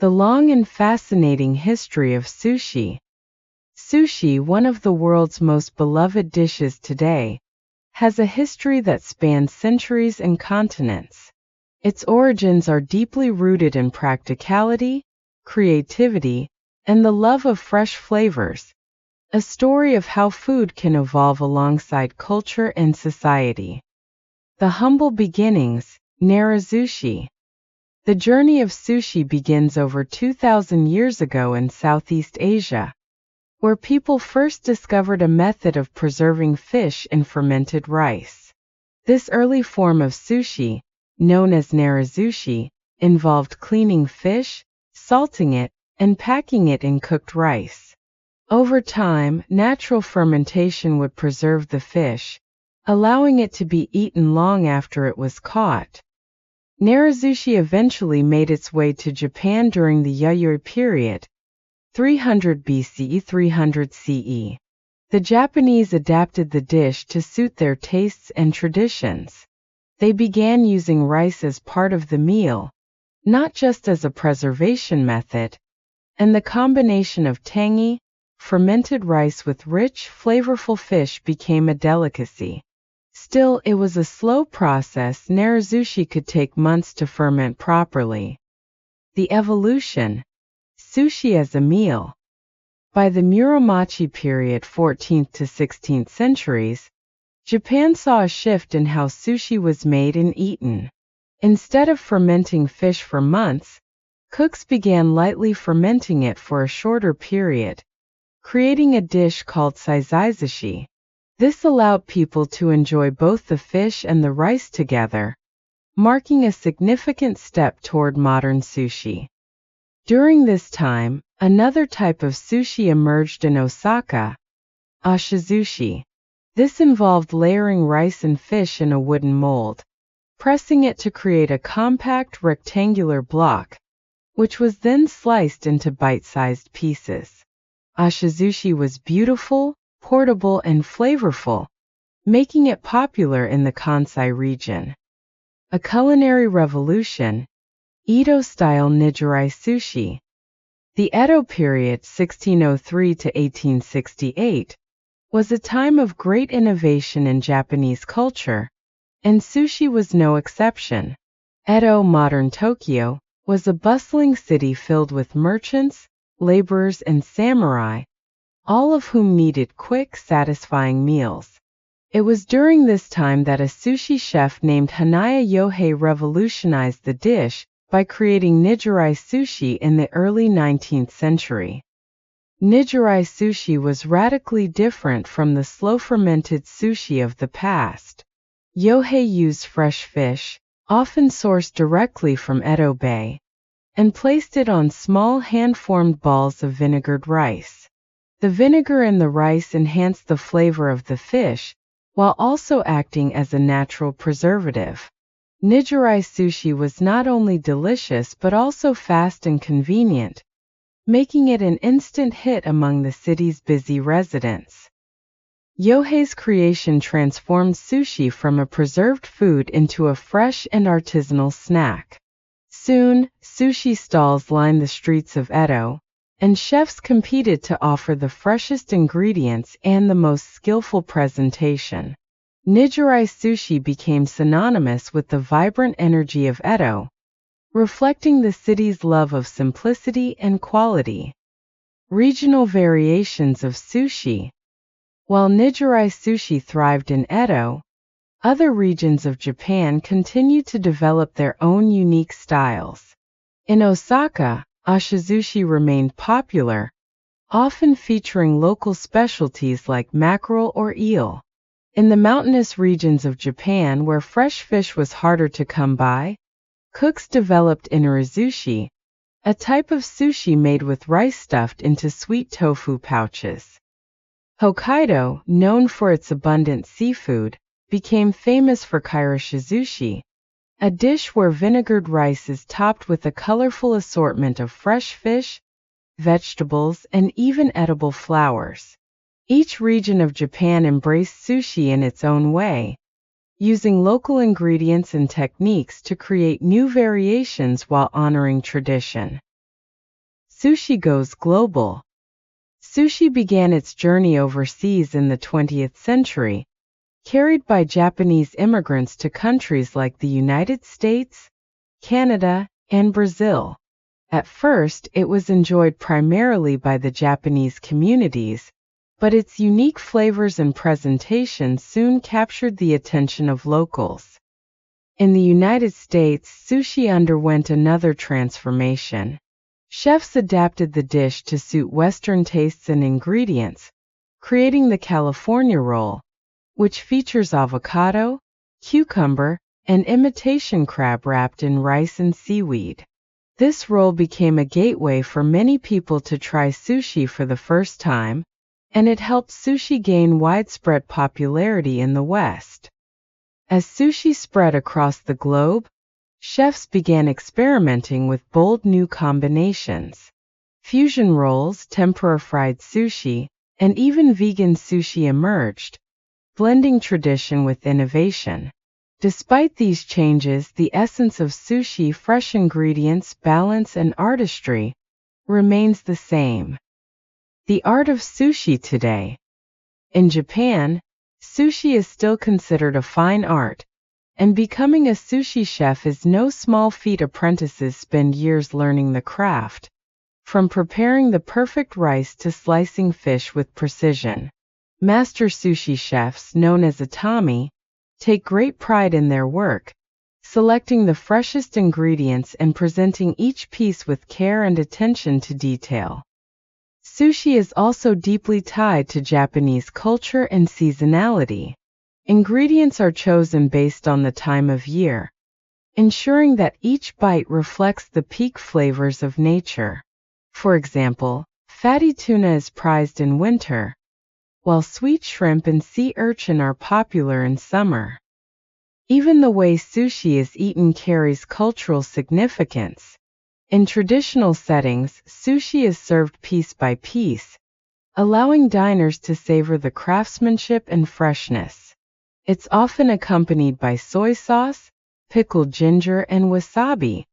The long and fascinating history of sushi. Sushi, one of the world's most beloved dishes today, has a history that spans centuries and continents. Its origins are deeply rooted in practicality, creativity, and the love of fresh flavors, a story of how food can evolve alongside culture and society. The humble beginnings, Narazushi. The journey of sushi begins over 2,000 years ago in Southeast Asia, where people first discovered a method of preserving fish in fermented rice. This early form of sushi, known as narazushi, involved cleaning fish, salting it, and packing it in cooked rice. Over time, natural fermentation would preserve the fish, allowing it to be eaten long after it was caught. Narazushi eventually made its way to Japan during the Yayoi period, 300 BCE 300 CE. The Japanese adapted the dish to suit their tastes and traditions. They began using rice as part of the meal, not just as a preservation method, and the combination of tangy, fermented rice with rich, flavorful fish became a delicacy. Still, it was a slow process. Narazushi could take months to ferment properly. The evolution. Sushi as a meal. By the Muromachi period 14th to 16th centuries, Japan saw a shift in how sushi was made and eaten. Instead of fermenting fish for months, cooks began lightly fermenting it for a shorter period, creating a dish called saizazushi. This allowed people to enjoy both the fish and the rice together, marking a significant step toward modern sushi. During this time, another type of sushi emerged in Osaka, ashizushi. This involved layering rice and fish in a wooden mold, pressing it to create a compact rectangular block, which was then sliced into bite-sized pieces. Ashizushi was beautiful, portable, and flavorful, making it popular in the Kansai region. A culinary revolution, Edo-style nigiri sushi. The Edo period 1603 to 1868 was a time of great innovation in Japanese culture, and sushi was no exception. Edo, modern Tokyo, was a bustling city filled with merchants, laborers, and samurai, all of whom needed quick, satisfying meals. It was during this time that a sushi chef named Hanaya Yohei revolutionized the dish by creating nigiri sushi in the early 19th century. Nigiri sushi was radically different from the slow-fermented sushi of the past. Yohei used fresh fish, often sourced directly from Edo Bay, and placed it on small hand-formed balls of vinegared rice. The vinegar in the rice enhanced the flavor of the fish, while also acting as a natural preservative. Nigiri sushi was not only delicious but also fast and convenient, making it an instant hit among the city's busy residents. Yohei's creation transformed sushi from a preserved food into a fresh and artisanal snack. Soon, sushi stalls lined the streets of Edo, and chefs competed to offer the freshest ingredients and the most skillful presentation. Nigiri sushi became synonymous with the vibrant energy of Edo, reflecting the city's love of simplicity and quality. Regional variations of sushi. While nigiri sushi thrived in Edo, other regions of Japan continued to develop their own unique styles. In Osaka, ashizushi remained popular, often featuring local specialties like mackerel or eel. In the mountainous regions of Japan where fresh fish was harder to come by, cooks developed inarizushi, a type of sushi made with rice stuffed into sweet tofu pouches. Hokkaido, known for its abundant seafood, became famous for kairashizushi, a dish where vinegared rice is topped with a colorful assortment of fresh fish, vegetables, and even edible flowers. Each region of Japan embraced sushi in its own way, using local ingredients and techniques to create new variations while honoring tradition. Sushi goes global. Sushi began its journey overseas in the 20th century, carried by Japanese immigrants to countries like the United States, Canada, and Brazil. At first, it was enjoyed primarily by the Japanese communities, but its unique flavors and presentation soon captured the attention of locals. In the United States, sushi underwent another transformation. Chefs adapted the dish to suit Western tastes and ingredients, creating the California roll, which features avocado, cucumber, and imitation crab wrapped in rice and seaweed. This roll became a gateway for many people to try sushi for the first time, and it helped sushi gain widespread popularity in the West. As sushi spread across the globe, chefs began experimenting with bold new combinations. Fusion rolls, tempura-fried sushi, and even vegan sushi emerged, blending tradition with innovation. Despite these changes, the essence of sushi, fresh ingredients, balance, and artistry, remains the same. The art of sushi today. In Japan, sushi is still considered a fine art, and becoming a sushi chef is no small feat. Apprentices spend years learning the craft, from preparing the perfect rice to slicing fish with precision. Master sushi chefs, known as atami, take great pride in their work, selecting the freshest ingredients and presenting each piece with care and attention to detail. Sushi is also deeply tied to Japanese culture and seasonality. Ingredients are chosen based on the time of year, ensuring that each bite reflects the peak flavors of nature. For example, fatty tuna is prized in winter, while sweet shrimp and sea urchin are popular in summer. Even the way sushi is eaten carries cultural significance. In traditional settings, sushi is served piece by piece, allowing diners to savor the craftsmanship and freshness. It's often accompanied by soy sauce, pickled ginger, and wasabi,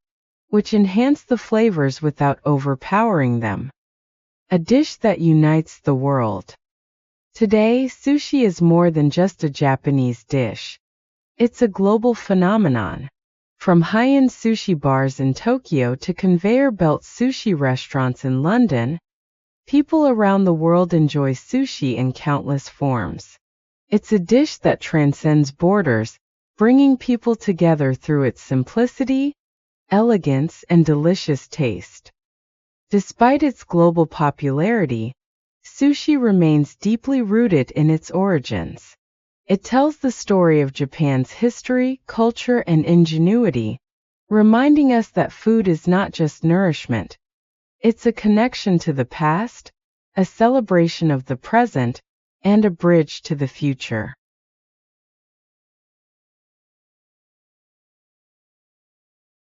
which enhance the flavors without overpowering them. A dish that unites the world. Today, sushi is more than just a Japanese dish. It's a global phenomenon. From high-end sushi bars in Tokyo to conveyor belt sushi restaurants in London, people around the world enjoy sushi in countless forms. It's a dish that transcends borders, bringing people together through its simplicity, elegance, and delicious taste. Despite its global popularity, sushi remains deeply rooted in its origins. It tells the story of Japan's history, culture, and ingenuity, reminding us that food is not just nourishment. It's a connection to the past, a celebration of the present, and a bridge to the future.